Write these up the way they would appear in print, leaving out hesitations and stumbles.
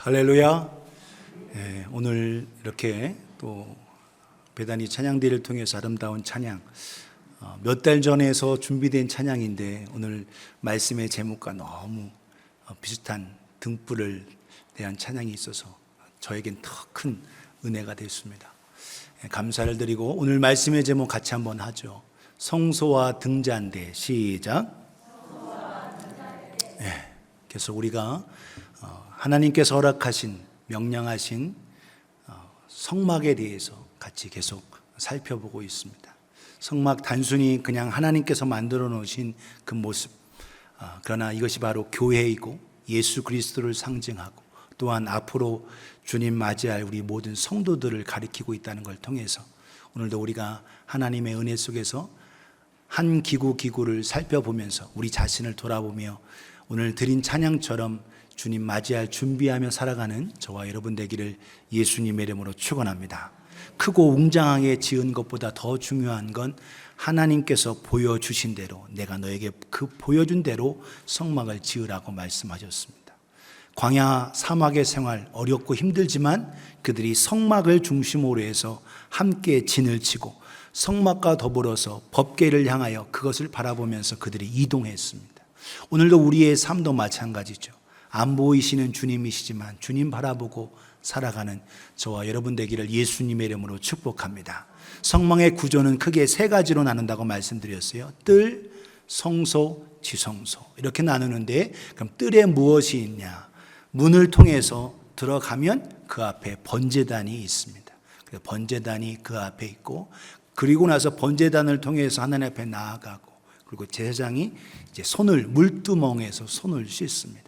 할렐루야. 오늘 이렇게 또 베다니 찬양대를 통해서 아름다운 찬양, 몇 달 전에서 준비된 찬양인데 오늘 말씀의 제목과 너무 비슷한 등불을 대한 찬양이 있어서 저에겐 더 큰 은혜가 됐습니다. 감사를 드리고 오늘 말씀의 제목 같이 한번 하죠. 성소와 등잔대. 시작. 그래서 우리가 하나님께서 허락하신 명령하신 성막에 대해서 같이 계속 살펴보고 있습니다. 성막 단순히 그냥 하나님께서 만들어 놓으신 그 모습, 그러나 이것이 바로 교회이고 예수 그리스도를 상징하고 또한 앞으로 주님 맞이할 우리 모든 성도들을 가리키고 있다는 걸 통해서 오늘도 우리가 하나님의 은혜 속에서 한 기구를 살펴보면서 우리 자신을 돌아보며 오늘 드린 찬양처럼 주님 맞이할 준비하며 살아가는 저와 여러분 되기를 예수님의 이름으로 축원합니다. 크고 웅장하게 지은 것보다 더 중요한 건 하나님께서 보여주신 대로, 내가 너에게 그 보여준 대로 성막을 지으라고 말씀하셨습니다. 광야 사막의 생활 어렵고 힘들지만 그들이 성막을 중심으로 해서 함께 진을 치고 성막과 더불어서 법궤를 향하여 그것을 바라보면서 그들이 이동했습니다. 오늘도 우리의 삶도 마찬가지죠. 안 보이시는 주님이시지만 주님 바라보고 살아가는 저와 여러분 되기를 예수님의 이름으로 축복합니다. 성막의 구조는 크게 세 가지로 나눈다고 말씀드렸어요. 뜰, 성소, 지성소 이렇게 나누는데 그럼 뜰에 무엇이 있냐? 문을 통해서 들어가면 그 앞에 번제단이 있습니다. 그래서 번제단이 그 앞에 있고 그리고 나서 번제단을 통해서 하나님 앞에 나아가고 그리고 제사장이 이제 손을 물두멍에서 손을 씻습니다.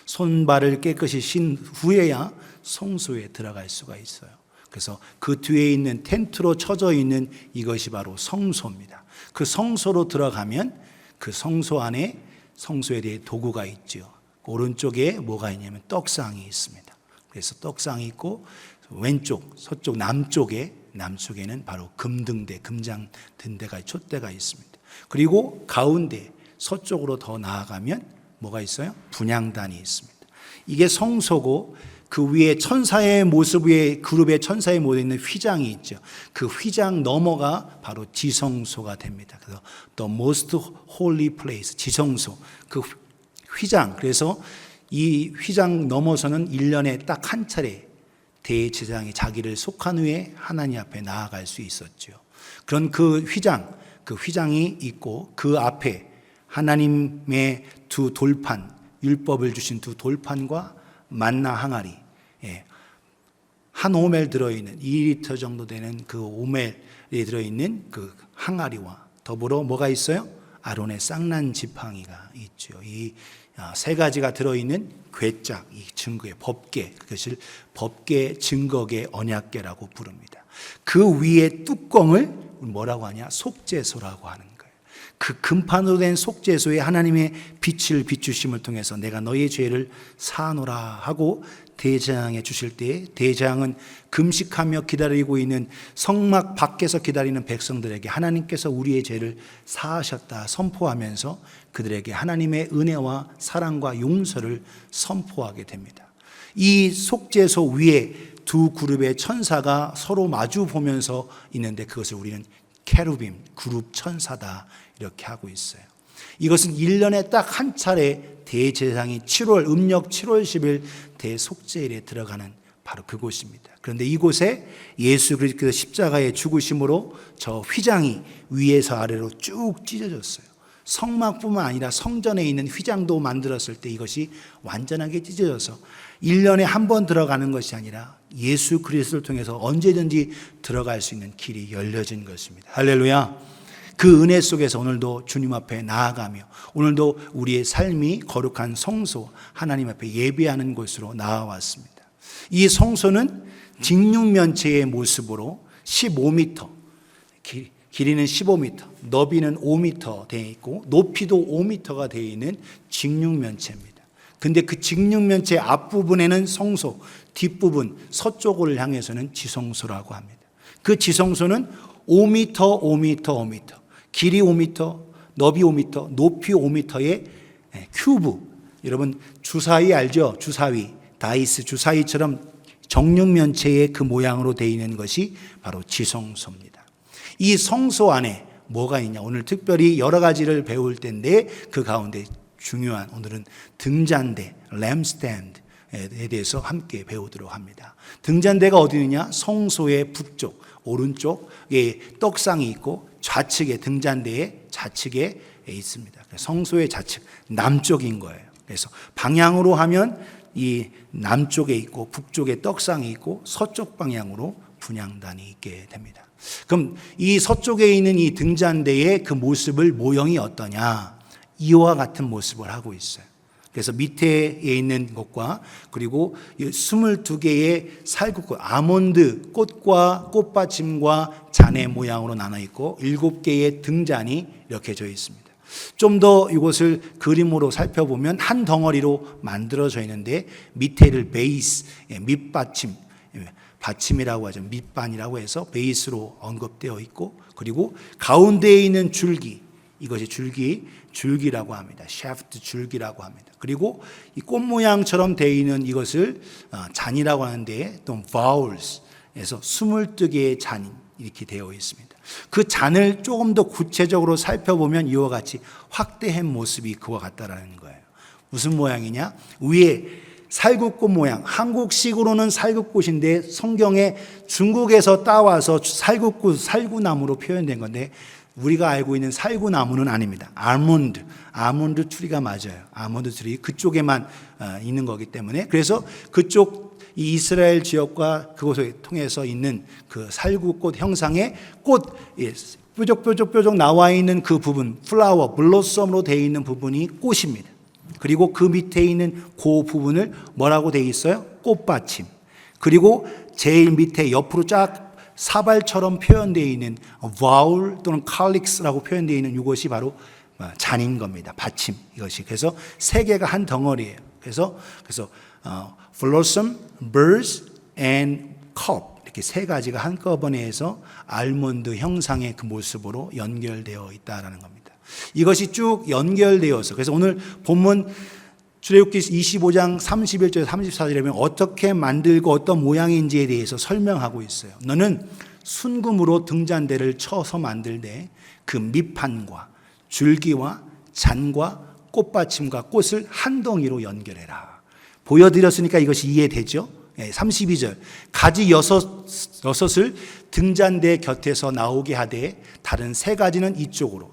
손발을 깨끗이 신 후에야 성소에 들어갈 수가 있어요. 그래서 그 뒤에 있는 텐트로 쳐져 있는 이것이 바로 성소입니다. 그 성소로 들어가면 그 성소 안에 성소에 대해 도구가 있죠. 오른쪽에 뭐가 있냐면 떡상이 있습니다. 그래서 떡상이 있고 왼쪽, 서쪽, 남쪽에는 바로 금등대, 금장 등대가 촛대가 있습니다. 그리고 가운데 서쪽으로 더 나아가면 뭐가 있어요? 분향단이 있습니다. 이게 성소고 그 위에 천사의 모습 위에 그룹의 천사의 모습에 있는 휘장이 있죠. 그 휘장 너머가 바로 지성소가 됩니다. 그래서 the most holy place, 지성소. 그 휘장, 그래서 이 휘장 넘어서는 1년에 딱 한 차례 대제사장이 자기를 속한 후에 하나님 앞에 나아갈 수 있었죠. 그런 그 휘장이 있고 그 앞에 하나님의 두 돌판, 율법을 주신 두 돌판과 만나 항아리, 한 오멜 들어있는 2리터 정도 되는 그 오멜에 들어있는 그 항아리와 더불어 뭐가 있어요? 아론의 쌍난 지팡이가 있죠. 이 세 가지가 들어있는 궤짝, 이 증거의 법궤, 그것을 법궤 증거궤 언약궤라고 부릅니다. 그 위에 뚜껑을 뭐라고 하냐? 속죄소라고 하는 거예요. 그 금판으로 된 속죄소에 하나님의 빛을 비추심을 통해서 내가 너의 죄를 사하노라 하고 대제사장에 주실 때 대제사장은 금식하며 기다리고 있는 성막 밖에서 기다리는 백성들에게 하나님께서 우리의 죄를 사하셨다 선포하면서 그들에게 하나님의 은혜와 사랑과 용서를 선포하게 됩니다. 이 속죄소 위에 두 그룹의 천사가 서로 마주 보면서 있는데 그것을 우리는 케루빔, 그룹 천사다 이렇게 하고 있어요. 이것은 1년에 딱 한 차례 대제사장이 음력 7월 10일 대속죄일에 들어가는 바로 그곳입니다. 그런데 이곳에 예수 그리스도의 십자가의 죽으심으로 저 휘장이 위에서 아래로 쭉 찢어졌어요. 성막뿐만 아니라 성전에 있는 휘장도 만들었을 때 이것이 완전하게 찢어져서 1년에 한 번 들어가는 것이 아니라 예수 그리스도를 통해서 언제든지 들어갈 수 있는 길이 열려진 것입니다. 할렐루야. 그 은혜 속에서 오늘도 주님 앞에 나아가며 오늘도 우리의 삶이 거룩한 성소 하나님 앞에 예배하는 곳으로 나아왔습니다. 이 성소는 직육면체의 모습으로 15m, 길이는 15m, 너비는 5m 되어 있고 높이도 5m가 되어 있는 직육면체입니다. 근데 그 직육면체 앞부분에는 성소, 뒷부분 서쪽을 향해서는 지성소라고 합니다. 그 지성소는 5m, 5m, 5m, 길이 5m, 너비 5m, 높이 5m의 큐브. 여러분 주사위 알죠? 주사위. 다이스 주사위처럼 정육면체의 그 모양으로 되어 있는 것이 바로 지성소입니다. 이 성소 안에 뭐가 있냐? 오늘 특별히 여러 가지를 배울 텐데 그 가운데 중요한 오늘은 등잔대, 램스탠드에 대해서 함께 배우도록 합니다. 등잔대가 어디 있느냐? 성소의 북쪽, 오른쪽에 떡상이 있고 좌측에 등잔대의 좌측에 있습니다. 성소의 좌측, 남쪽인 거예요. 그래서 방향으로 하면 이 남쪽에 있고 북쪽에 떡상이 있고 서쪽 방향으로 분향단이 있게 됩니다. 그럼 이 서쪽에 있는 이 등잔대의 그 모습을 모형이 어떠냐? 이와 같은 모습을 하고 있어요. 그래서 밑에 있는 것과 그리고 22개의 살구꽃, 아몬드 꽃과 꽃받침과 잔의 모양으로 나눠 있고 7개의 등잔이 이렇게 져 있습니다. 좀 더 이것을 그림으로 살펴보면 한 덩어리로 만들어져 있는데 밑에를 베이스, 밑받침, 받침이라고 하죠. 밑반이라고 해서 베이스로 언급되어 있고 그리고 가운데에 있는 줄기, 이것이 줄기라고 합니다. 샤프트 줄기라고 합니다. 그리고 이 꽃 모양처럼 되어 있는 이것을 잔이라고 하는데 또 vowels에서 22개의 잔이 이렇게 되어 있습니다. 그 잔을 조금 더 구체적으로 살펴보면 이와 같이 확대한 모습이 그와 같다라는 거예요. 무슨 모양이냐? 위에 살구꽃 모양, 한국식으로는 살구꽃인데 성경에 중국에서 따와서 살구꽃, 살구나무로 표현된 건데 우리가 알고 있는 살구나무는 아닙니다. 아몬드 트리가 맞아요. 아몬드 트리 그쪽에만 있는 거기 때문에 그래서 그쪽 이 이스라엘 지역과 그곳을 통해서 있는 그 살구꽃 형상의 꽃 뾰족뾰족 나와 있는 그 부분, 플라워, 블로썸으로 되어 있는 부분이 꽃입니다. 그리고 그 밑에 있는 그 부분을 뭐라고 되어 있어요? 꽃받침. 그리고 제일 밑에 옆으로 쫙 사발처럼 표현되어 있는 바울 또는 칼릭스라고 표현되어 있는 이것이 바로 잔인 겁니다. 받침 이것이. 그래서 세 개가 한 덩어리예요. 그래서 blossom, birds and cup 이렇게 세 가지가 한꺼번에 해서 알몬드 형상의 그 모습으로 연결되어 있다라는 겁니다. 이것이 쭉 연결되어서 그래서 오늘 본문 출애굽기 25장 31절에서 34절에 보면 어떻게 만들고 어떤 모양인지에 대해서 설명하고 있어요. 너는 순금으로 등잔대를 쳐서 만들되 그 밑판과 줄기와 잔과 꽃받침과 꽃을 한 덩이로 연결해라. 보여드렸으니까 이것이 이해되죠? 32절 가지 여섯을 등잔대 곁에서 나오게 하되 다른 세 가지는 이쪽으로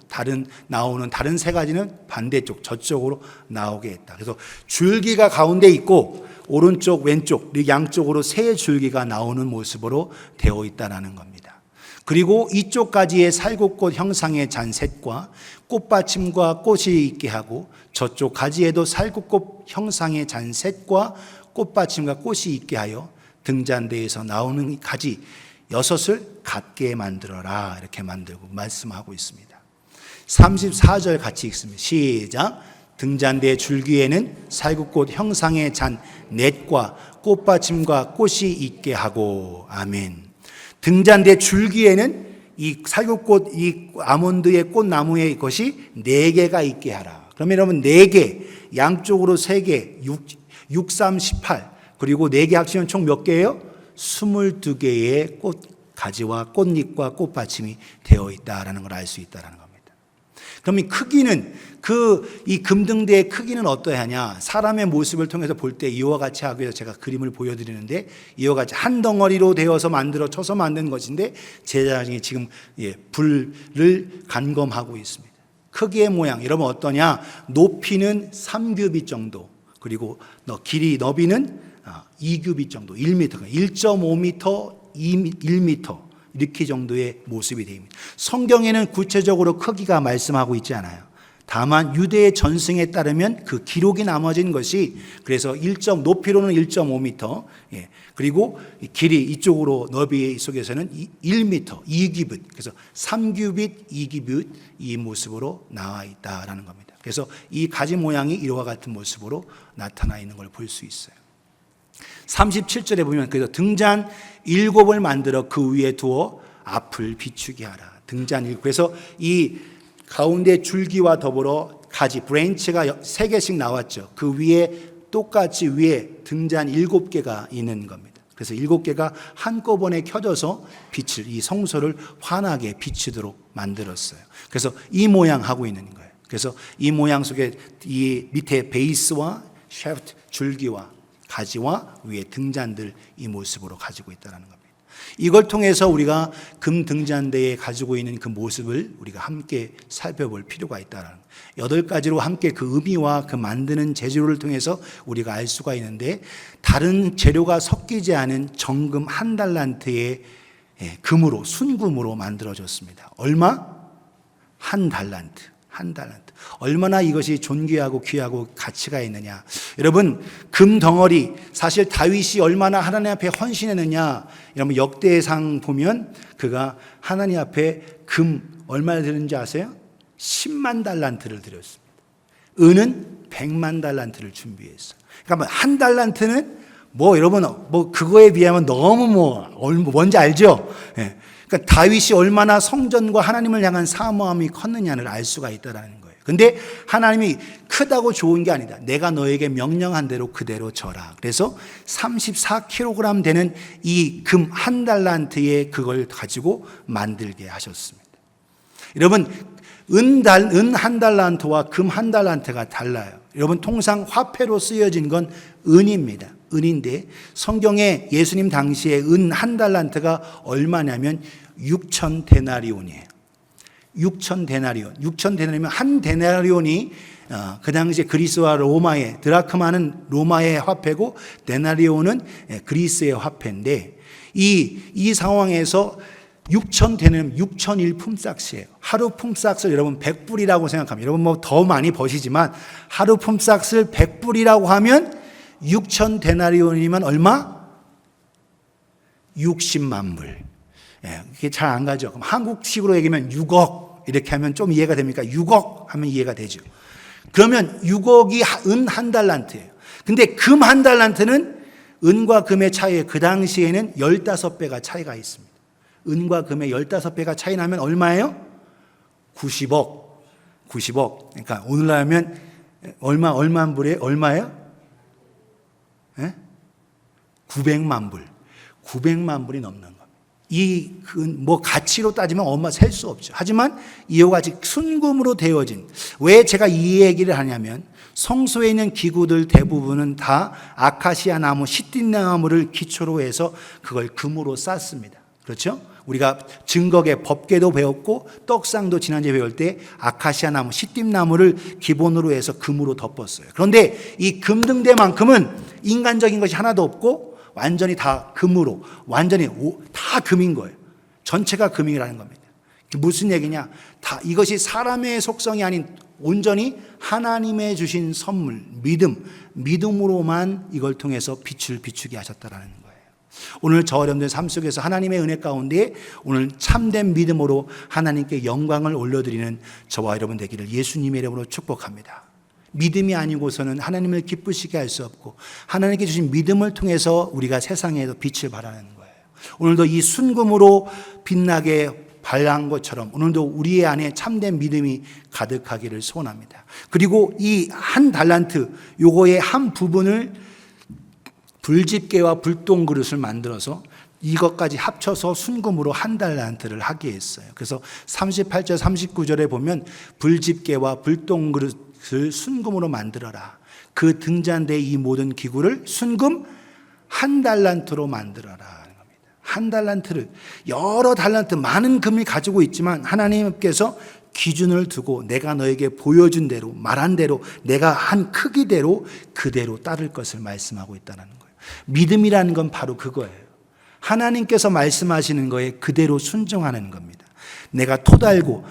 나오는 다른 세 가지는 반대쪽 저쪽으로 나오게 했다. 그래서 줄기가 가운데 있고 오른쪽 왼쪽 양쪽으로 세 줄기가 나오는 모습으로 되어 있다는 겁니다. 그리고 이쪽 가지에 살구꽃 형상의 잔셋과 꽃받침과 꽃이 있게 하고 저쪽 가지에도 살구꽃 형상의 잔셋과 꽃받침과 꽃이 있게 하여 등잔대에서 나오는 가지 6을 같게 만들어라 이렇게 만들고 말씀하고 있습니다. 34절 같이 읽습니다. 시작. 등잔대 줄기에는 살구꽃 형상의 잔 넷과 꽃받침과 꽃이 있게 하고 아멘. 등잔대 줄기에는 이 살구꽃 이 아몬드의 꽃나무의 것이 4개가 있게 하라. 그러면 여러분 4개 양쪽으로 3개 6, 3, 18 그리고 4개 합치면 총 몇 개예요? 22개의 꽃 가지와 꽃잎과 꽃받침이 되어 있다라는 걸 알 수 있다라는 겁니다. 그러면 크기는 이 금등대의 크기는 어떠하냐? 사람의 모습을 통해서 볼 때 이와 같이 하기 위해서 제가 그림을 보여드리는데 이와 같이 한 덩어리로 되어서 쳐서 만든 것인데 제자장이 지금 불을 간검하고 있습니다. 크기의 모양 여러분 어떠냐? 높이는 3규빗 정도 그리고 길이 너비는 2규빗 정도 1m 1.5m 1m 이렇게 정도의 모습이 됩니다. 성경에는 구체적으로 크기가 말씀하고 있지 않아요. 다만 유대의 전승에 따르면 그 기록이 남아진 것이 그래서 높이로는 1.5m 그리고 길이 이쪽으로 너비 속에서는 1m 2규빗 그래서 3규빗 2규빗 이 모습으로 나와 있다라는 겁니다. 그래서 이 가지 모양이 이와 같은 모습으로 나타나 있는 걸 볼 수 있어요. 37절에 보면 그래서 등잔 7을 만들어 그 위에 두어 앞을 비추게 하라. 등잔 7. 그래서 이 가운데 줄기와 더불어 가지 브랜치가 3개씩 나왔죠. 그 위에 똑같이 위에 등잔 7개가 있는 겁니다. 그래서 7개가 한꺼번에 켜져서 빛을, 이 성소를 환하게 비추도록 만들었어요. 그래서 이 모양 하고 있는 거예요. 그래서 이 모양 속에 이 밑에 베이스와 샤프트, 줄기와 가지와 위에 등잔들 이 모습으로 가지고 있다는 겁니다. 이걸 통해서 우리가 금 등잔대에 가지고 있는 그 모습을 우리가 함께 살펴볼 필요가 있다는 거예요. 8가지로 함께 그 의미와 그 만드는 재료를 통해서 우리가 알 수가 있는데, 다른 재료가 섞이지 않은 정금 1달란트의 금으로, 순금으로 만들어졌습니다. 얼마? 1달란트. 1달란트. 얼마나 이것이 존귀하고 귀하고 가치가 있느냐. 여러분, 금 덩어리, 사실 다윗이 얼마나 하나님 앞에 헌신했느냐. 여러분, 역대상 보면 그가 하나님 앞에 금 얼마나 드렸는지 아세요? 10만 달란트를 드렸습니다. 은은 100만 달란트를 준비했어요. 그러니까 1달란트는 여러분, 그거에 비하면 너무 뭔지 알죠? 예. 그러니까 다윗이 얼마나 성전과 하나님을 향한 사모함이 컸느냐를 알 수가 있다라는 거예요. 근데 하나님이 크다고 좋은 게 아니다. 내가 너에게 명령한 대로 그대로 져라. 그래서 34kg 되는 이 금 1달란트에 그걸 가지고 만들게 하셨습니다. 여러분, 은 1달란트와 금 1달란트가 달라요. 여러분, 통상 화폐로 쓰여진 건 은입니다. 은인데 성경에 예수님 당시에 은 1달란트가 얼마냐면 6,000데나리온이에요. 6,000데나리온. 6,000데나리온, 한 데나리온이 그 당시에 그리스와 로마의, 드라크마는 로마의 화폐고 데나리온은 그리스의 화폐인데, 이 상황에서 6,000데나리온, 6,000일 품삯이에요. 하루 품삯을 여러분 100불이라고 생각하면, 여러분 더 많이 버시지만 하루 품삯을 100불이라고 하면 6,000데나리온이면 얼마? 60만 불. 이게 잘 안 가죠. 그럼 한국식으로 얘기하면 6억 이렇게 하면 좀 이해가 됩니까? 6억 하면 이해가 되죠. 그러면 6억이 은 1달란트예요. 근데 금 1달란트는 은과 금의 차이에 그 당시에는 15배가 차이가 있습니다. 은과 금의 15배가 차이 나면 얼마예요? 90억. 90억. 그러니까 오늘날 하면 얼마 불이에요? 얼마예요? 900만 불. 900만 불이 넘는 겁니다. 가치로 따지면 셀 수 없죠. 하지만 이와 같이 순금으로 되어진, 왜 제가 이 얘기를 하냐면, 성소에 있는 기구들 대부분은 다 아카시아 나무, 시띠 나무를 기초로 해서 그걸 금으로 쌌습니다. 그렇죠? 우리가 증거계 법계도 배웠고 떡상도 지난주에 배울 때 아카시아 나무, 시띠 나무를 기본으로 해서 금으로 덮었어요. 그런데 이 금등대만큼은 인간적인 것이 하나도 없고 완전히 다 금으로, 완전히 다 금인 거예요. 전체가 금이라는 겁니다. 무슨 얘기냐? 이것이 사람의 속성이 아닌 온전히 하나님의 주신 선물, 믿음으로만 이걸 통해서 빛을 비추게 하셨다라는 거예요. 오늘 저 여러분들 삶 속에서 하나님의 은혜 가운데 오늘 참된 믿음으로 하나님께 영광을 올려드리는 저와 여러분 되기를 예수님의 이름으로 축복합니다. 믿음이 아니고서는 하나님을 기쁘시게 할 수 없고, 하나님께 주신 믿음을 통해서 우리가 세상에도 빛을 발하는 거예요. 오늘도 이 순금으로 빛나게 발한 것처럼 오늘도 우리의 안에 참된 믿음이 가득하기를 소원합니다. 그리고 이 1달란트, 요거의 한 부분을 불집게와 불똥 그릇을 만들어서 이것까지 합쳐서 순금으로 1달란트를 하게 했어요. 그래서 38절 39절에 보면 불집게와 불똥 그릇을 순금으로 만들어라. 그 등잔대 이 모든 기구를 순금 1달란트로 만들어라. 1달란트를, 여러 달란트, 많은 금을 가지고 있지만 하나님께서 기준을 두고 내가 너에게 보여준 대로, 말한 대로, 내가 한 크기대로 그대로 따를 것을 말씀하고 있다는 거예요. 믿음이라는 건 바로 그거예요. 하나님께서 말씀하시는 거에 그대로 순종하는 겁니다. 내가 토달고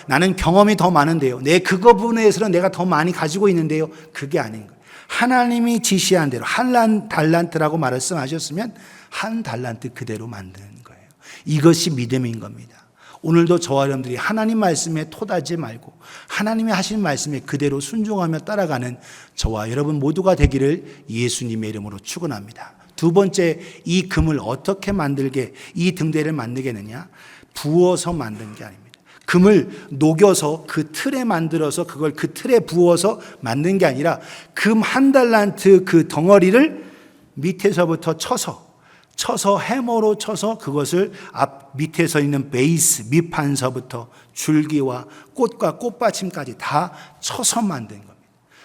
나는 경험이 더 많은데요, 내 그거 분야에서는 내가 더 많이 가지고 있는데요, 그게 아닌 거예요. 하나님이 지시한 대로 1달란트라고 말씀하셨으면 1달란트 그대로 만드는 거예요. 이것이 믿음인 겁니다. 오늘도 저와 여러분들이 하나님 말씀에 토달지 말고 하나님이 하신 말씀에 그대로 순종하며 따라가는 저와 여러분 모두가 되기를 예수님의 이름으로 축원합니다. 두 번째, 이 금을 어떻게 만들게, 이 등대를 만들겠느냐? 부어서 만든 게 아닙니다. 금을 녹여서 그 틀에 만들어서 그걸 그 틀에 부어서 만든 게 아니라 금 1달란트 그 덩어리를 밑에서부터 쳐서 해머로 쳐서 그것을 앞 밑에서 있는 베이스 밑판서부터 줄기와 꽃과 꽃받침까지 다 쳐서 만든 겁니다.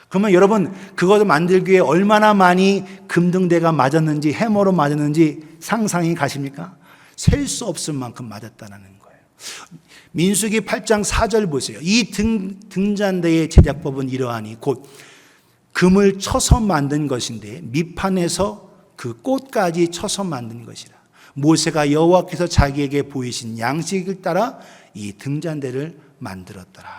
그러면 여러분 그것을 만들기 위해 얼마나 많이 금등대가 맞았는지 해머로 맞았는지 상상이 가십니까? 셀 수 없을 만큼 맞았다는 거예요. 민수기 8장 4절 보세요. 이 등잔대의 제작법은 이러하니 곧 금을 쳐서 만든 것인데 밑판에서 그 꽃까지 쳐서 만든 것이라. 모세가 여호와께서 자기에게 보이신 양식을 따라 이 등잔대를 만들었더라.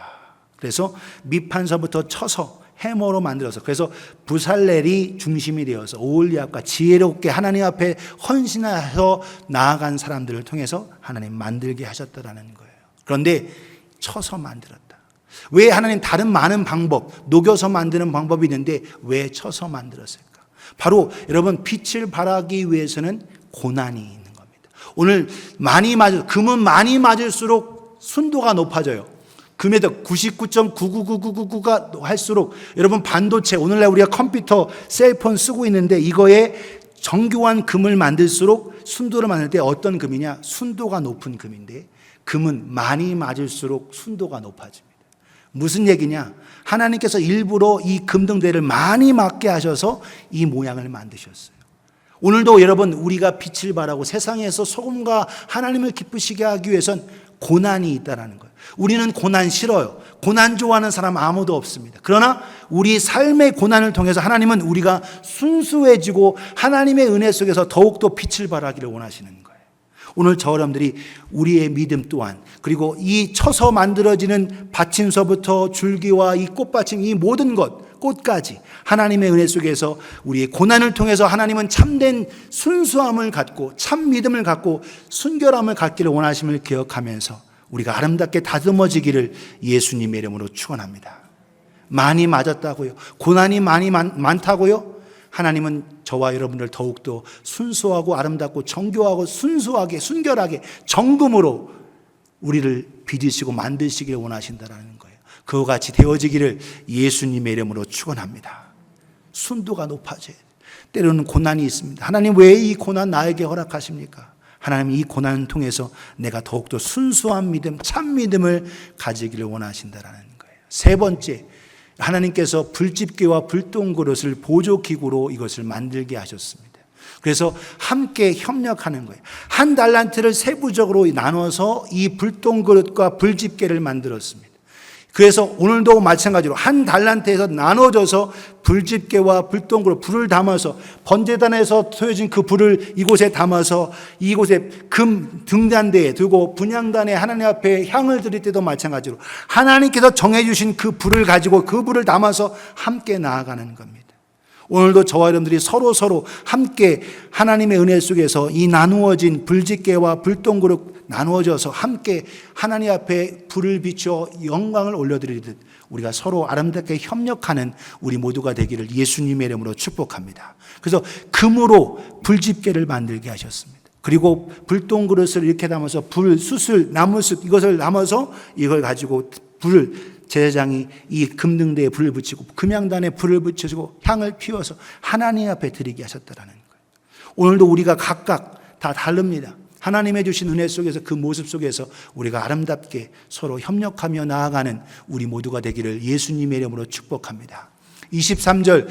그래서 밑판서부터 쳐서 해머로 만들어서, 그래서 부살렐이 중심이 되어서 오홀리압과 지혜롭게 하나님 앞에 헌신하여 나아간 사람들을 통해서 하나님 만들게 하셨다라는 거예요. 그런데 쳐서 만들었다. 왜 하나님 다른 많은 방법, 녹여서 만드는 방법이 있는데 왜 쳐서 만들었을까? 바로 여러분 빛을 발하기 위해서는 고난이 있는 겁니다. 오늘 금은 많이 맞을수록 순도가 높아져요. 금에도 99.99999가 할수록 여러분 반도체, 오늘날 우리가 컴퓨터, 셀폰 쓰고 있는데 이거에 정교한 금을 만들수록 순도를 만들 때 어떤 금이냐? 순도가 높은 금인데 금은 많이 맞을수록 순도가 높아집니다. 무슨 얘기냐? 하나님께서 일부러 이 금등대를 많이 맞게 하셔서 이 모양을 만드셨어요. 오늘도 여러분 우리가 빛을 발하고 세상에서 소금과 하나님을 기쁘시게 하기 위해선 고난이 있다는 거예요. 우리는 고난 싫어요. 고난 좋아하는 사람 아무도 없습니다. 그러나 우리 삶의 고난을 통해서 하나님은 우리가 순수해지고 하나님의 은혜 속에서 더욱더 빛을 발하기를 원하시는 거예요. 오늘 저 여러분들이 우리의 믿음 또한, 그리고 이 쳐서 만들어지는 받침서부터 줄기와 이 꽃받침, 이 모든 것, 꽃까지 하나님의 은혜 속에서 우리의 고난을 통해서 하나님은 참된 순수함을 갖고 참 믿음을 갖고 순결함을 갖기를 원하심을 기억하면서 우리가 아름답게 다듬어지기를 예수님의 이름으로 축원합니다. 많이 맞았다고요? 고난이 많다고요? 하나님은 저와 여러분들 더욱더 순수하고 아름답고 정교하고 순수하게 순결하게 정금으로 우리를 빚으시고 만드시기를 원하신다는 거예요. 그와 같이 되어지기를 예수님의 이름으로 축원합니다. 순도가 높아져요. 때로는 고난이 있습니다. 하나님 왜 이 고난 나에게 허락하십니까? 하나님 이 고난을 통해서 내가 더욱더 순수한 믿음, 참 믿음을 가지기를 원하신다는 거예요. 세 번째, 하나님께서 불집게와 불똥그릇을 보조기구로 이것을 만들게 하셨습니다. 그래서 함께 협력하는 거예요. 1달란트를 세부적으로 나눠서 이 불똥그릇과 불집게를 만들었습니다. 그래서 오늘도 마찬가지로 1달란트에서 나눠져서 불집게와 불똥그릇, 불을 담아서 번제단에서 소여진 그 불을 이곳에 담아서 이곳에 금 등잔대에 두고 분향단에 하나님 앞에 향을 드릴 때도 마찬가지로 하나님께서 정해주신 그 불을 가지고 그 불을 담아서 함께 나아가는 겁니다. 오늘도 저와 여러분들이 서로 함께 하나님의 은혜 속에서 이 나누어진 불집게와 불똥그릇 나누어져서 함께 하나님 앞에 불을 비추어 영광을 올려드리듯 우리가 서로 아름답게 협력하는 우리 모두가 되기를 예수님의 이름으로 축복합니다. 그래서 금으로 불집게를 만들게 하셨습니다. 그리고 불똥그릇을 이렇게 담아서 수술, 나무숯 이것을 담아서 이걸 가지고 불을 제사장이 이 금등대에 불을 붙이고 금향단에 불을 붙여주고 향을 피워서 하나님 앞에 드리게 하셨다라는 거예요. 오늘도 우리가 각각 다 다릅니다. 하나님의 주신 은혜 속에서 그 모습 속에서 우리가 아름답게 서로 협력하며 나아가는 우리 모두가 되기를 예수님의 이름으로 축복합니다. 23절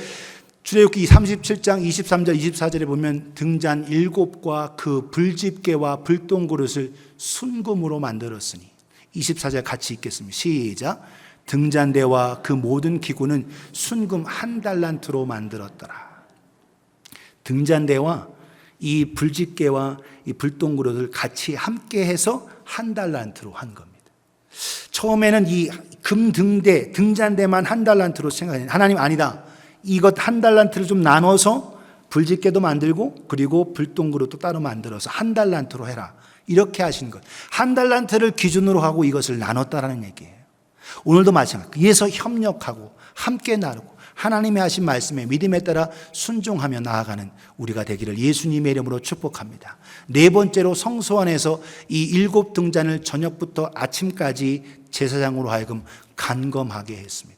출애굽기 37장 23절 24절에 보면 등잔 7과 그 불집게와 불똥그릇을 순금으로 만들었으니 24절 같이 읽겠습니다. 시작. 등잔대와 그 모든 기구는 순금 1달란트로 만들었더라. 등잔대와 이 불집게와 이 불똥그릇을 같이 함께 해서 1달란트로 한 겁니다. 처음에는 이 금등대, 등잔대만 1달란트로 생각했는데 하나님 아니다. 이것 1달란트를 좀 나눠서 불집게도 만들고 그리고 불똥그릇도 따로 만들어서 1달란트로 해라. 이렇게 하신 것. 1달란트를 기준으로 하고 이것을 나눴다라는 얘기예요. 오늘도 마찬가지로 이에서 협력하고 함께 나누고 하나님의 하신 말씀에 믿음에 따라 순종하며 나아가는 우리가 되기를 예수님의 이름으로 축복합니다. 네 번째로 성소 안에서 이 7등잔을 저녁부터 아침까지 제사장으로 하여금 간검하게 했습니다.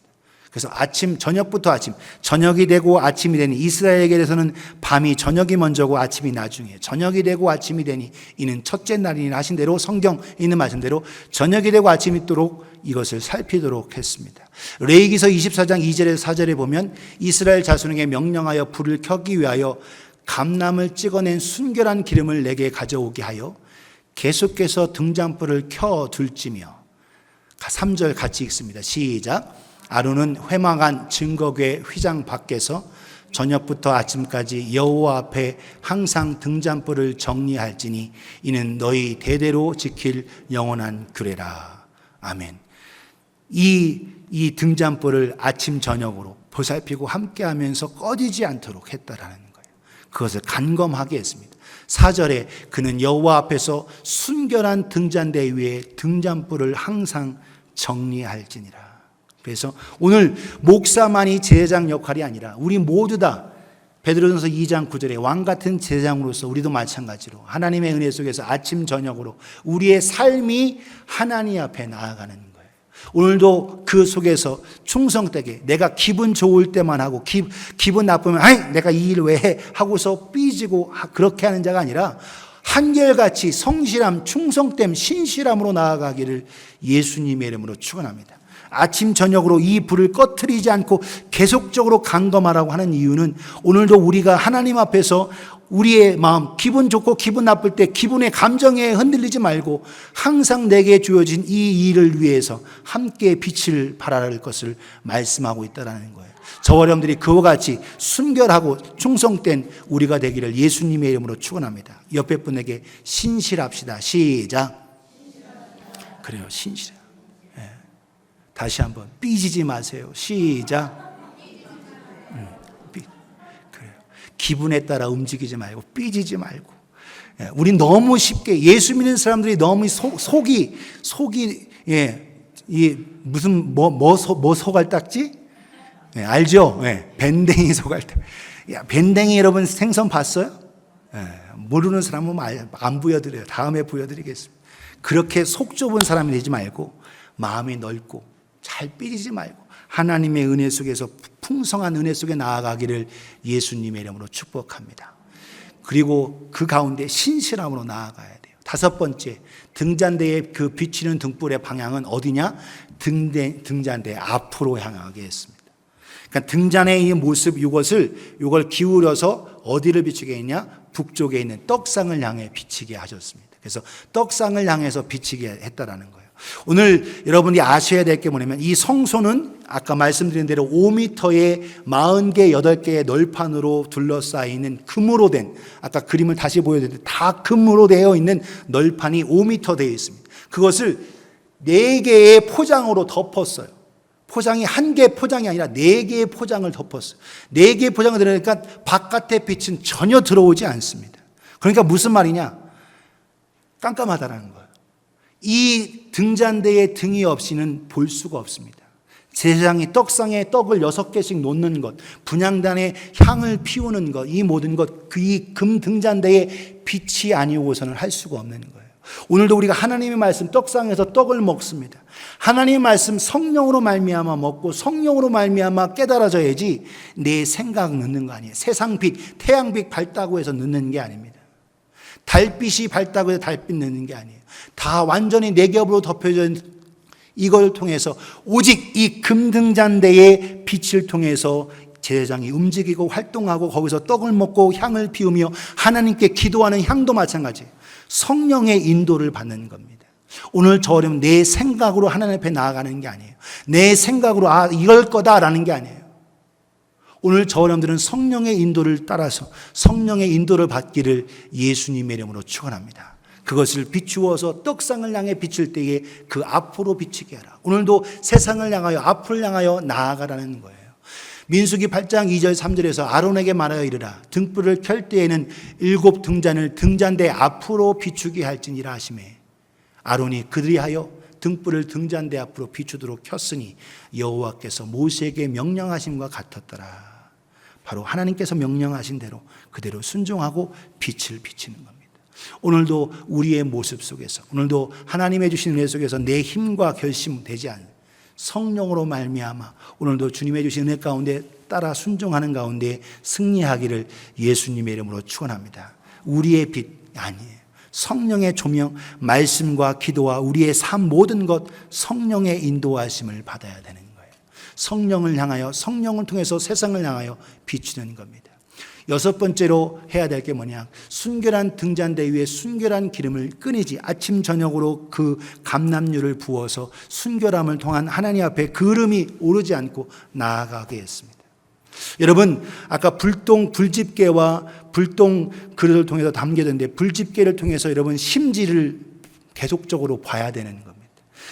그래서 저녁부터 저녁이 되고 아침이 되니 이스라엘에게서는 밤이 저녁이 먼저고 아침이 나중에 저녁이 되고 아침이 되니 이는 첫째 날이니 하신 대로 성경에 있는 말씀대로 저녁이 되고 아침이 있도록 이것을 살피도록 했습니다. 레위기서 24장 2절에서 4절에 보면 이스라엘 자손에게 명령하여 불을 켜기 위하여 감람을 찍어낸 순결한 기름을 내게 가져오게 하여 계속해서 등잔불을 켜둘지며 3절 같이 읽습니다. 시작. 아론은 회막안 증거궤 휘장 밖에서 저녁부터 아침까지 여호와 앞에 항상 등잔불을 정리할지니 이는 너희 대대로 지킬 영원한 규례라. 아멘. 이 등잔불을 아침 저녁으로 보살피고 함께하면서 꺼지지 않도록 했다라는 거예요. 그것을 간검하게 했습니다. 4절에 그는 여호와 앞에서 순결한 등잔대 위에 등잔불을 항상 정리할지니라. 그래서 오늘 목사만이 제사장 역할이 아니라 우리 모두 다 베드로전서 2장 9절에 왕 같은 제사장으로서 우리도 마찬가지로 하나님의 은혜 속에서 아침 저녁으로 우리의 삶이 하나님 앞에 나아가는 거예요. 오늘도 그 속에서 충성되게 내가 기분 좋을 때만 하고 기분 나쁘면 아이 내가 이 일 왜 해 하고서 삐지고 그렇게 하는 자가 아니라 한결같이 성실함, 충성됨, 신실함으로 나아가기를 예수님의 이름으로 축원합니다. 아침 저녁으로 이 불을 꺼트리지 않고 계속적으로 간검하라고 하는 이유는 오늘도 우리가 하나님 앞에서 우리의 마음 기분 좋고 기분 나쁠 때 기분의 감정에 흔들리지 말고 항상 내게 주어진 이 일을 위해서 함께 빛을 발할 것을 말씀하고 있다는 거예요. 저와 여러분들이 그와 같이 순결하고 충성된 우리가 되기를 예수님의 이름으로 축원합니다. 옆에 분에게 신실합시다. 시작. 그래요, 신실. 다시 한번 삐지지 마세요. 시작. 그래요. 기분에 따라 움직이지 말고 삐지지 말고. 우리 너무 쉽게 예수 믿는 사람들이 너무 속이 이 무슨 뭐 소갈딱지? 알죠? 밴댕이 소갈딱. 밴댕이 여러분 생선 봤어요? 모르는 사람은 안 보여드려요. 다음에 보여드리겠습니다. 그렇게 속 좁은 사람이 되지 말고 마음이 넓고 잘 삐지지 말고 하나님의 은혜 속에서 풍성한 은혜 속에 나아가기를 예수님의 이름으로 축복합니다. 그리고 그 가운데 신실함으로 나아가야 돼요. 5번째, 등잔대에 그 비치는 등불의 방향은 어디냐? 등잔대 앞으로 향하게 했습니다. 그러니까 등잔의 이 모습 이걸 기울여서 어디를 비추게 했냐? 북쪽에 있는 떡상을 향해 비치게 하셨습니다. 그래서 떡상을 향해서 비치게 했다라는 거예요. 오늘 여러분이 아셔야 될 게 뭐냐면 이 성소는 아까 말씀드린 대로 5m에 40개, 8개의 널판으로 둘러싸이는 금으로 된, 아까 그림을 다시 보여드렸는데 다 금으로 되어 있는 널판이 5m 되어 있습니다. 그것을 4개의 포장으로 덮었어요. 포장이 한 개의 포장이 아니라 4개의 포장을 덮었어요. 4개의 포장을 들으니까 바깥의 빛은 전혀 들어오지 않습니다. 그러니까 무슨 말이냐? 깜깜하다라는 거예요. 이 등잔대에 등이 없이는 볼 수가 없습니다. 제사장이 떡상에 떡을 6개씩 놓는 것, 분향단에 향을 피우는 것, 이 모든 것, 이 금 등잔대에 빛이 아니고서는 할 수가 없는 거예요. 오늘도 우리가 하나님의 말씀 떡상에서 떡을 먹습니다. 하나님의 말씀 성령으로 말미암아 먹고 성령으로 말미암아 깨달아져야지 내 생각 넣는 거 아니에요. 세상빛, 태양빛 밝다고 해서 넣는 게 아닙니다. 달빛이 밝다고 해서 달빛 넣는 게 아니에요. 다 완전히 네 겹으로 덮여진 이걸 통해서 오직 이 금등잔대의 빛을 통해서 제사장이 움직이고 활동하고 거기서 떡을 먹고 향을 피우며 하나님께 기도하는 향도 마찬가지예요. 성령의 인도를 받는 겁니다. 오늘 저는 내 생각으로 하나님 앞에 나아가는 게 아니에요. 내 생각으로 이럴 거다라는 게 아니에요. 오늘 저 여러분들은 성령의 인도를 따라서 성령의 인도를 받기를 예수님의 이름으로 축원합니다. 그것을 비추어서 떡상을 향해 비출 때에 그 앞으로 비치게 하라. 오늘도 세상을 향하여 앞을 향하여 나아가라는 거예요. 민수기 8장 2절 3절에서 아론에게 말하여 이르라. 등불을 켤 때에는 7 등잔을 등잔대 앞으로 비추게 할지니라 하시매 아론이 그들이 하여 등불을 등잔대 앞으로 비추도록 켰으니 여호와께서 모세에게 명령하심과 같았더라. 바로 하나님께서 명령하신 대로 그대로 순종하고 빛을 비치는 겁니다. 오늘도 우리의 모습 속에서, 오늘도 하나님의 주신 은혜 속에서 내 힘과 결심 되지 않는 성령으로 말미암아 오늘도 주님의 주신 은혜 가운데 따라 순종하는 가운데 승리하기를 예수님의 이름으로 축원합니다. 우리의 빛 아니에요. 성령의 조명, 말씀과 기도와 우리의 삶 모든 것 성령의 인도하심을 받아야 되는 거예요. 성령을 향하여, 성령을 통해서 세상을 향하여 비추는 겁니다. 여섯 번째로 해야 될 게 뭐냐? 순결한 등잔대 위에 순결한 기름을 끊이지 아침 저녁으로 그 감람유를 부어서 순결함을 통한 하나님 앞에 그름이 오르지 않고 나아가게 했습니다. 여러분, 아까 불집게와 불똥 그릇을 통해서 담겨졌는데 불집게를 통해서 여러분 심지를 계속적으로 봐야 되는 겁니다.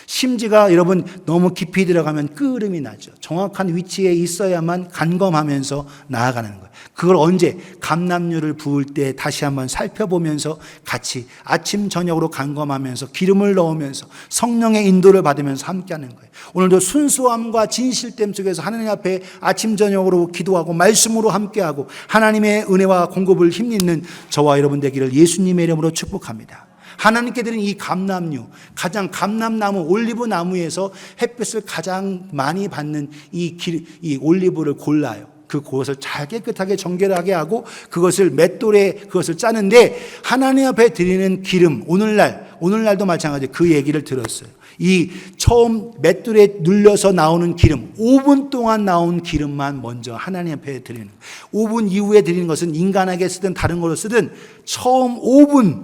심지가 여러분 너무 깊이 들어가면 끄름이 나죠. 정확한 위치에 있어야만 간검하면서 나아가는 거예요. 그걸 언제? 감람유를 부을 때 다시 한번 살펴보면서 같이 아침 저녁으로 간검하면서 기름을 넣으면서 성령의 인도를 받으면서 함께하는 거예요. 오늘도 순수함과 진실됨 속에서 하나님 앞에 아침 저녁으로 기도하고 말씀으로 함께하고 하나님의 은혜와 공급을 힘입는 저와 여러분 되기를 예수님의 이름으로 축복합니다. 하나님께 드린 이 감람유, 가장 감람나무, 올리브 나무에서 햇빛을 가장 많이 받는 이 올리브를 골라요. 그것을 잘 깨끗하게 정결하게 하고 그것을 맷돌에 그것을 짜는데 하나님 앞에 드리는 기름, 오늘날도 마찬가지 그 얘기를 들었어요. 이 처음 맷돌에 눌려서 나오는 기름, 5분 동안 나온 기름만 먼저 하나님 앞에 드리는 거예요. 5분 이후에 드리는 것은 인간에게 쓰든 다른 걸로 쓰든 처음 5분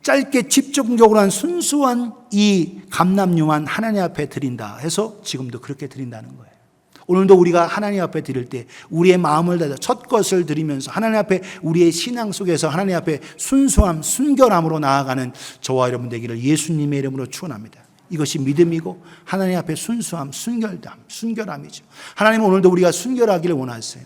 짧게 집중적으로 한 순수한 이 감람유만 하나님 앞에 드린다 해서 지금도 그렇게 드린다는 거예요. 오늘도 우리가 하나님 앞에 드릴 때 우리의 마음을 다해서 첫 것을 드리면서 하나님 앞에 우리의 신앙 속에서 하나님 앞에 순수함, 순결함으로 나아가는 저와 여러분 되기를 예수님의 이름으로 축원합니다. 이것이 믿음이고 하나님 앞에 순수함, 순결함이죠. 하나님은 오늘도 우리가 순결하기를 원하세요.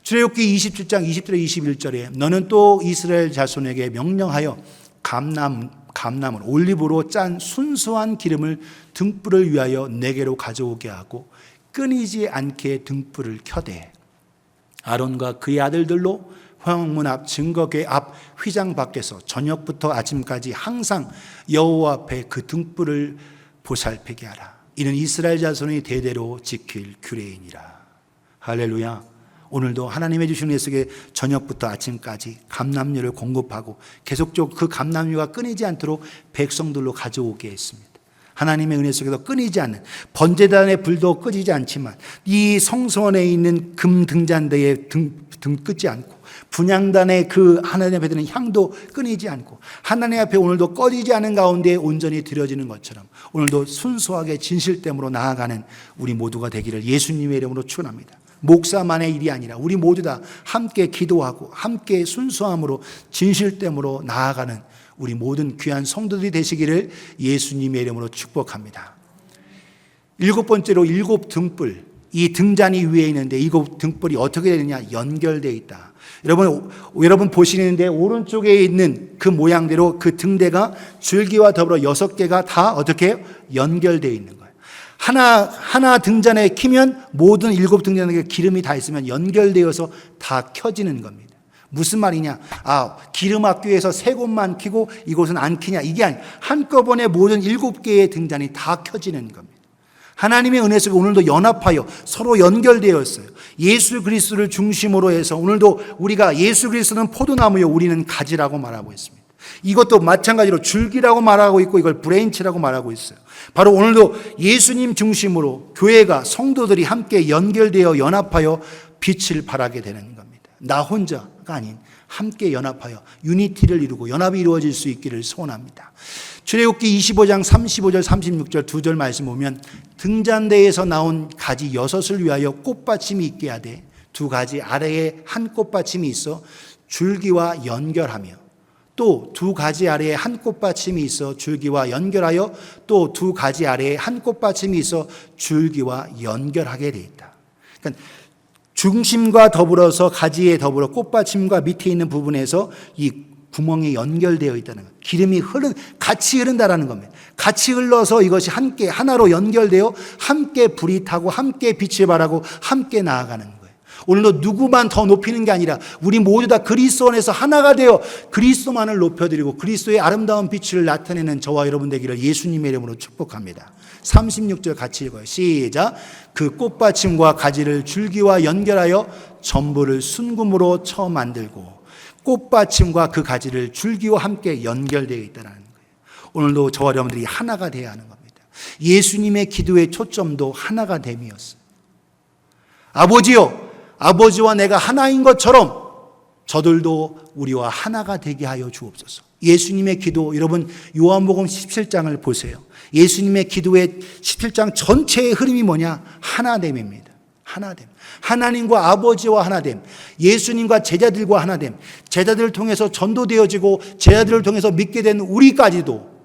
출애굽기 27장 20절 21절에 너는 또 이스라엘 자손에게 명령하여 감람을 올리브로 짠 순수한 기름을 등불을 위하여 내게로 가져오게 하고 끊이지 않게 등불을 켜되 아론과 그의 아들들로 회막문 앞 증거궤 앞 휘장 밖에서 저녁부터 아침까지 항상 여호와 앞에 그 등불을 보살피게 하라. 이는 이스라엘 자손이 대대로 지킬 규례이니라. 할렐루야. 오늘도 하나님의 주신 은혜 속에 저녁부터 아침까지 감람유를 공급하고 계속적으로 그 감람유가 끊이지 않도록 백성들로 가져오게 했습니다. 하나님의 은혜 속에서 끊이지 않는 번제단의 불도 끄지지 않지만 이 성소원에 있는 금 등잔대에 등 끄지 않고 분향단의 그 하나님 앞에 드는 향도 끊이지 않고 하나님 앞에 오늘도 꺼지지 않은 가운데 온전히 드려지는 것처럼 오늘도 순수하게 진실됨으로 나아가는 우리 모두가 되기를 예수님의 이름으로 축원합니다. 목사만의 일이 아니라 우리 모두 다 함께 기도하고 함께 순수함으로 진실됨으로 나아가는 우리 모든 귀한 성도들이 되시기를 예수님의 이름으로 축복합니다. 일곱 번째로 일곱 등불, 이 등잔이 위에 있는데 일곱 등불이 어떻게 되느냐? 연결되어 있다. 여러분 보시는데 오른쪽에 있는 그 모양대로 그 등대가 줄기와 더불어 6개가 다 어떻게 연결되어 있는 거예요. 하나 등잔에 키면 모든 7 등잔에 기름이 다 있으면 연결되어서 다 켜지는 겁니다. 무슨 말이냐? 기름 학교에서 3곳만 켜고 이곳은 안 켜냐? 이게 아니에요. 한꺼번에 모든 7개의 등잔이 다 켜지는 겁니다. 하나님의 은혜 속에 오늘도 연합하여 서로 연결되어 있어요. 예수 그리스도를 중심으로 해서 오늘도 우리가 예수 그리스도는 포도나무요 우리는 가지라고 말하고 있습니다. 이것도 마찬가지로 줄기라고 말하고 있고 이걸 브레인치라고 말하고 있어요. 바로 오늘도 예수님 중심으로 교회가 성도들이 함께 연결되어 연합하여 빛을 발하게 되는 겁니다. 나 혼자가 아닌 함께 연합하여 유니티를 이루고 연합이 이루어질 수 있기를 소원합니다. 출애굽기 25장 35절 36절 2절 말씀 보면 등잔대에서 나온 가지 6을 위하여 꽃받침이 있게 하되 2가지 아래에 한 꽃받침이 있어 줄기와 연결하며 또 2가지 아래에 한 꽃받침이 있어 줄기와 연결하여 또 2가지 아래에 한 꽃받침이 있어 줄기와 연결하게 되어 있다. 그러니까 중심과 더불어서 가지에 더불어 꽃받침과 밑에 있는 부분에서 이 구멍이 연결되어 있다는 것. 기름이 같이 흐른다라는 겁니다. 같이 흘러서 이것이 함께 하나로 연결되어 함께 불이 타고 함께 빛을 발하고 함께 나아가는 거예요. 오늘도 누구만 더 높이는 게 아니라 우리 모두 다 그리스도 안에서 하나가 되어 그리스도만을 높여드리고 그리스도의 아름다운 빛을 나타내는 저와 여러분 되기를 예수님의 이름으로 축복합니다. 36절 같이 읽어요. 시작. 그 꽃받침과 가지를 줄기와 연결하여 전부를 순금으로 쳐 만들고, 꽃받침과 그 가지를 줄기와 함께 연결되어 있다는 거예요. 오늘도 저와 여러분들이 하나가 되어야 하는 겁니다. 예수님의 기도의 초점도 하나가 됨이었어요. 아버지요, 아버지와 내가 하나인 것처럼 저들도 우리와 하나가 되게 하여 주옵소서. 예수님의 기도, 여러분 요한복음 17장을 보세요. 예수님의 기도의 17장 전체의 흐름이 뭐냐? 하나됨입니다. 하나됨. 하나님과 아버지와 하나됨. 예수님과 제자들과 하나됨. 제자들을 통해서 전도되어지고 제자들을 통해서 믿게 된 우리까지도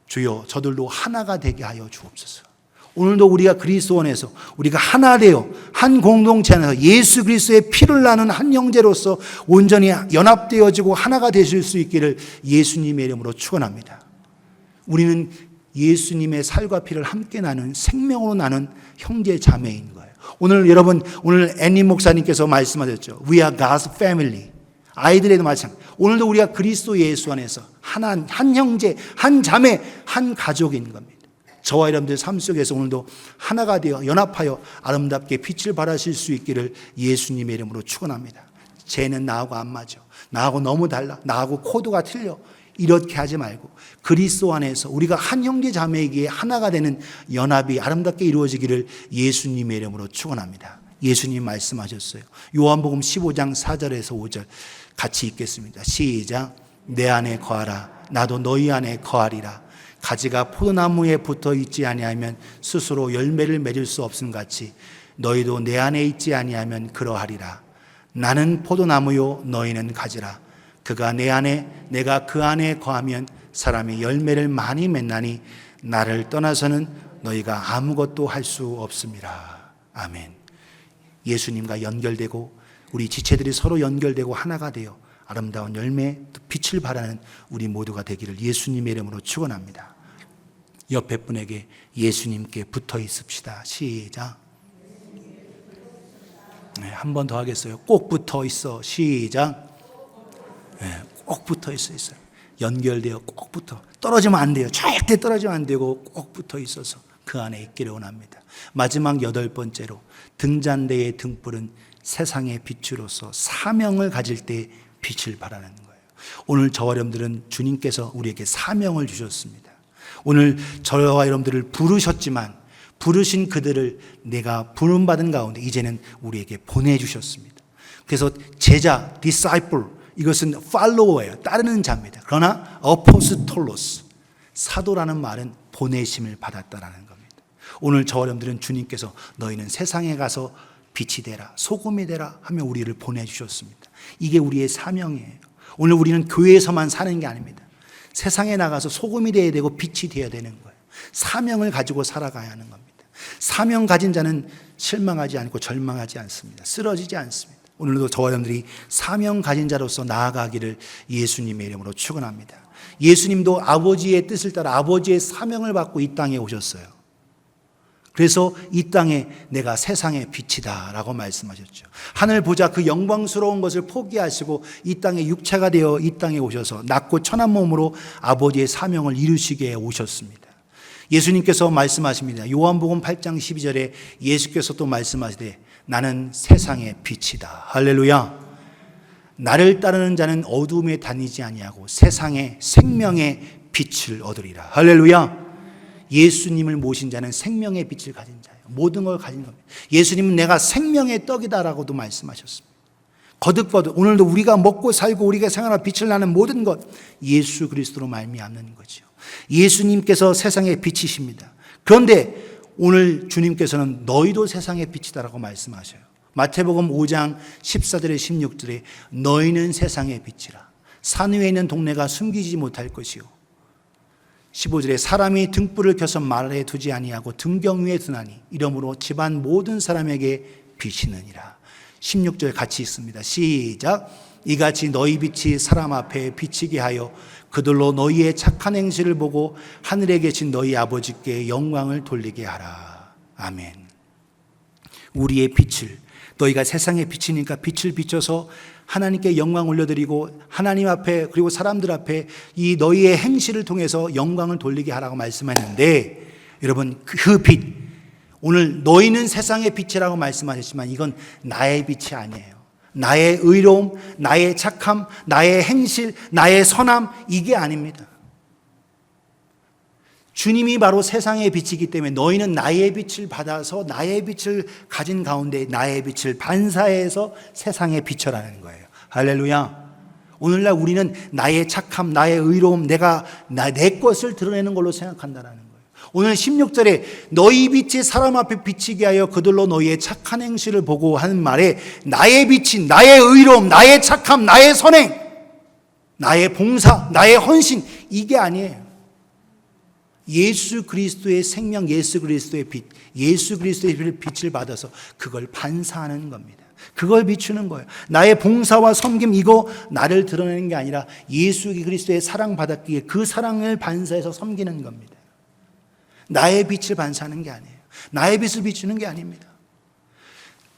주여 저들도 하나가 되게 하여 주옵소서. 오늘도 우리가 그리스도 안에서 우리가 하나 되어 한 공동체 안에서 예수 그리스도의 피를 나눈 한 형제로서 온전히 연합되어지고 하나가 되실 수 있기를 예수님의 이름으로 축원합니다. 우리는 예수님의 살과 피를 함께 나눈 생명으로 나눈 형제 자매인 거예요. 오늘 여러분, 오늘 애니 목사님께서 말씀하셨죠. We are God's family. 아이들에도 마찬가지. 오늘도 우리가 그리스도 예수 안에서 한 형제, 한 자매, 한 가족인 겁니다. 저와 여러분들 삶 속에서 오늘도 하나가 되어 연합하여 아름답게 빛을 발하실 수 있기를 예수님의 이름으로 축원합니다. 쟤는 나하고 안 맞아. 나하고 너무 달라. 나하고 코드가 틀려. 이렇게 하지 말고 그리스도 안에서 우리가 한 형제 자매에게 하나가 되는 연합이 아름답게 이루어지기를 예수님의 이름으로 축원합니다. 예수님 말씀하셨어요. 요한복음 15장 4절에서 5절 같이 읽겠습니다. 시작. 내 안에 거하라. 나도 너희 안에 거하리라. 가지가 포도나무에 붙어 있지 아니하면 스스로 열매를 맺을 수 없음 같이 너희도 내 안에 있지 아니하면 그러하리라. 나는 포도나무요 너희는 가지라. 그가 내 안에 내가 그 안에 거하면 사람이 열매를 많이 맺나니 나를 떠나서는 너희가 아무것도 할 수 없음이라. 아멘. 예수님과 연결되고 우리 지체들이 서로 연결되고 하나가 되어 아름다운 열매, 빛을 발하는 우리 모두가 되기를 예수님의 이름으로 축원합니다. 옆에 분에게 예수님께 붙어 있읍시다. 시작. 네, 한 번 더 하겠어요. 꼭 붙어 있어. 시작. 네, 꼭 붙어 있어요. 연결되어 꼭 붙어. 떨어지면 안 돼요. 절대 떨어지면 안 되고 꼭 붙어 있어서 그 안에 있기를 원합니다. 마지막 8번째로 등잔대의 등불은 세상의 빛으로서 사명을 가질 때 빛을 발하는 거예요. 오늘 저와 여러분들은 주님께서 우리에게 사명을 주셨습니다. 오늘 저와 여러분들을 부르셨지만 부르신 그들을 내가 부름받은 가운데 이제는 우리에게 보내주셨습니다. 그래서 제자, disciple, 이것은 follower예요. 따르는 자입니다. 그러나 apostolos, 사도라는 말은 보내심을 받았다라는 겁니다. 오늘 저와 여러분들은 주님께서 너희는 세상에 가서 빛이 되라, 소금이 되라 하며 우리를 보내주셨습니다. 이게 우리의 사명이에요. 오늘 우리는 교회에서만 사는 게 아닙니다. 세상에 나가서 소금이 되어야 되고 빛이 되어야 되는 거예요. 사명을 가지고 살아가야 하는 겁니다. 사명 가진 자는 실망하지 않고 절망하지 않습니다. 쓰러지지 않습니다. 오늘도 저와 여러분들이 사명 가진 자로서 나아가기를 예수님의 이름으로 축원합니다. 예수님도 아버지의 뜻을 따라 아버지의 사명을 받고 이 땅에 오셨어요. 그래서 이 땅에 내가 세상의 빛이다 라고 말씀하셨죠. 하늘 보자 그 영광스러운 것을 포기하시고 이 땅에 육체가 되어 이 땅에 오셔서 낮고 천한 몸으로 아버지의 사명을 이루시게 오셨습니다. 예수님께서 말씀하십니다. 요한복음 8장 12절에 예수께서 또 말씀하시되 나는 세상의 빛이다. 할렐루야. 나를 따르는 자는 어두움에 다니지 아니하고 세상의 생명의 빛을 얻으리라. 할렐루야. 예수님을 모신 자는 생명의 빛을 가진 자예요. 모든 걸 가진 겁니다. 예수님은 내가 생명의 떡이다라고도 말씀하셨습니다. 거듭거듭 오늘도 우리가 먹고 살고 우리가 생활하며 빛을 나는 모든 것 예수 그리스도로 말미암는 거죠. 예수님께서 세상의 빛이십니다. 그런데 오늘 주님께서는 너희도 세상의 빛이다라고 말씀하셔요. 마태복음 5장 14절에 16절에 너희는 세상의 빛이라. 산 위에 있는 동네가 숨기지 못할 것이요. 15절에 사람이 등불을 켜서 말에 두지 아니하고 등경 위에 두나니 이러므로 집안 모든 사람에게 비치느니라. 16절 같이 있습니다. 시작. 이같이 너희 빛이 사람 앞에 비치게 하여 그들로 너희의 착한 행실을 보고 하늘에 계신 너희 아버지께 영광을 돌리게 하라. 아멘. 우리의 빛을, 너희가 세상의 빛이니까 빛을 비춰서 하나님께 영광 올려드리고 하나님 앞에 그리고 사람들 앞에 이 너희의 행실을 통해서 영광을 돌리게 하라고 말씀했는데, 여러분 그 빛, 오늘 너희는 세상의 빛이라고 말씀하셨지만 이건 나의 빛이 아니에요. 나의 의로움, 나의 착함, 나의 행실, 나의 선함, 이게 아닙니다. 주님이 바로 세상의 빛이기 때문에 너희는 나의 빛을 받아서 나의 빛을 가진 가운데 나의 빛을 반사해서 세상에 비춰라는 거예요. 할렐루야. 오늘날 우리는 나의 착함, 나의 의로움, 내 것을 드러내는 걸로 생각한다는 거예요. 오늘 16절에 너희 빛이 사람 앞에 비치게 하여 그들로 너희의 착한 행실을 보고 하는 말에 나의 빛인, 나의 의로움, 나의 착함, 나의 선행, 나의 봉사, 나의 헌신, 이게 아니에요. 예수 그리스도의 생명, 예수 그리스도의 빛, 예수 그리스도의 빛을 받아서 그걸 반사하는 겁니다. 그걸 비추는 거예요. 나의 봉사와 섬김, 이거 나를 드러내는 게 아니라 예수 그리스도의 사랑받았기에 그 사랑을 반사해서 섬기는 겁니다. 나의 빛을 반사하는 게 아니에요. 나의 빛을 비추는 게 아닙니다.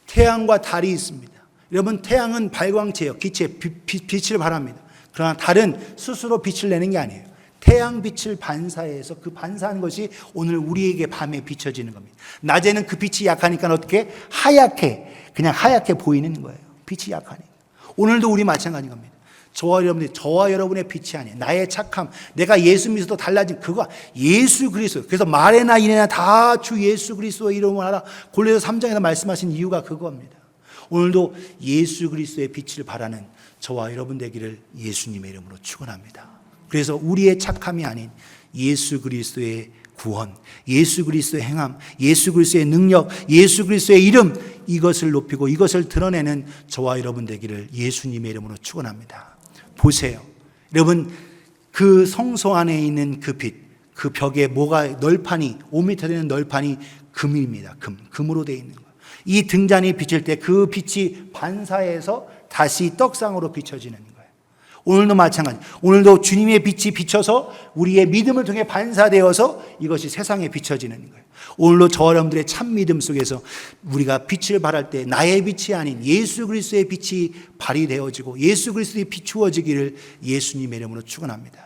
태양과 달이 있습니다. 여러분, 태양은 발광체예요. 기체, 빛을 발합니다. 그러나 달은 스스로 빛을 내는 게 아니에요. 태양 빛을 반사해서 그 반사하는 것이 오늘 우리에게 밤에 비춰지는 겁니다. 낮에는 그 빛이 약하니까 어떻게? 그냥 하얗게 보이는 거예요. 빛이 약하니까. 오늘도 우리 마찬가지인 겁니다. 저와 여러분의 빛이 아니에요. 나의 착함, 내가 예수 믿어도 달라진 그거 예수 그리스도. 그래서 말에나 이내나 다 주 예수 그리스도의 이름을 하라. 골로새 3장에서 말씀하신 이유가 그겁니다. 오늘도 예수 그리스도의 빛을 바라는 저와 여러분 되기를 예수님의 이름으로 축원합니다. 그래서 우리의 착함이 아닌 예수 그리스도의 구원, 예수 그리스도의 행함, 예수 그리스도의 능력, 예수 그리스도의 이름, 이것을 높이고 이것을 드러내는 저와 여러분 되기를 예수님의 이름으로 축원합니다. 보세요. 여러분, 그 성소 안에 있는 그 빛, 그 벽에 널판이 5m 되는 널판이 금입니다. 금으로 되어 있는 거예요. 이 등잔이 비칠 때 그 빛이 반사해서 다시 떡상으로 비춰지는 거예요. 오늘도 마찬가지. 오늘도 주님의 빛이 비춰서 우리의 믿음을 통해 반사되어서 이것이 세상에 비춰지는 거예요. 오늘도 저와 여러분들의 참 믿음 속에서 우리가 빛을 발할 때 나의 빛이 아닌 예수 그리스도의 빛이 발휘되어지고 예수 그리스도의 비추어지기를 예수님의 이름으로 축원합니다.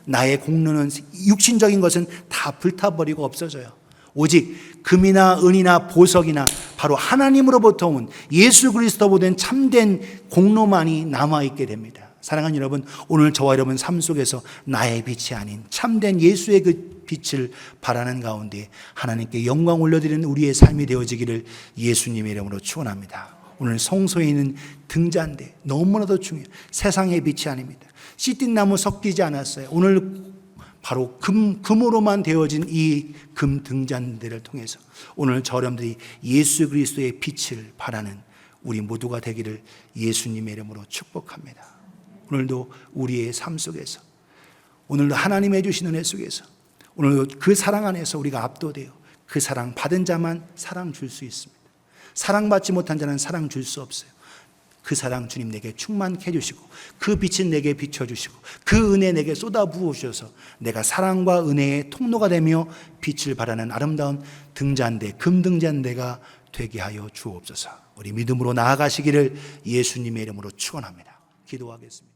나의 공로는, 육신적인 것은 다 불타버리고 없어져요. 오직 금이나 은이나 보석이나 바로 하나님으로부터 온 예수 그리스도보다 참된 공로만이 남아있게 됩니다. 사랑하는 여러분, 오늘 저와 여러분 삶 속에서 나의 빛이 아닌 참된 예수의 그 빛을 바라는 가운데 하나님께 영광 올려드리는 우리의 삶이 되어지기를 예수님의 이름으로 축원합니다. 오늘 성소에 있는 등잔대 너무나도 중요해요. 세상의 빛이 아닙니다. 씨띵나무 섞이지 않았어요. 오늘 바로 금으로만 되어진 이 금 등잔대를 통해서 오늘 저 여러분들이 예수 그리스도의 빛을 바라는 우리 모두가 되기를 예수님의 이름으로 축복합니다. 오늘도 우리의 삶 속에서, 오늘도 하나님의 주신 은혜 속에서, 오늘도 그 사랑 안에서 우리가 압도되어 그 사랑 받은 자만 사랑 줄 수 있습니다. 사랑받지 못한 자는 사랑 줄 수 없어요. 그 사랑 주님 내게 충만케 해주시고 그 빛은 내게 비춰주시고 그 은혜 내게 쏟아 부으셔서 내가 사랑과 은혜의 통로가 되며 빛을 발하는 아름다운 등잔대, 금등잔대가 되게 하여 주옵소서. 우리 믿음으로 나아가시기를 예수님의 이름으로 축원합니다. 기도하겠습니다.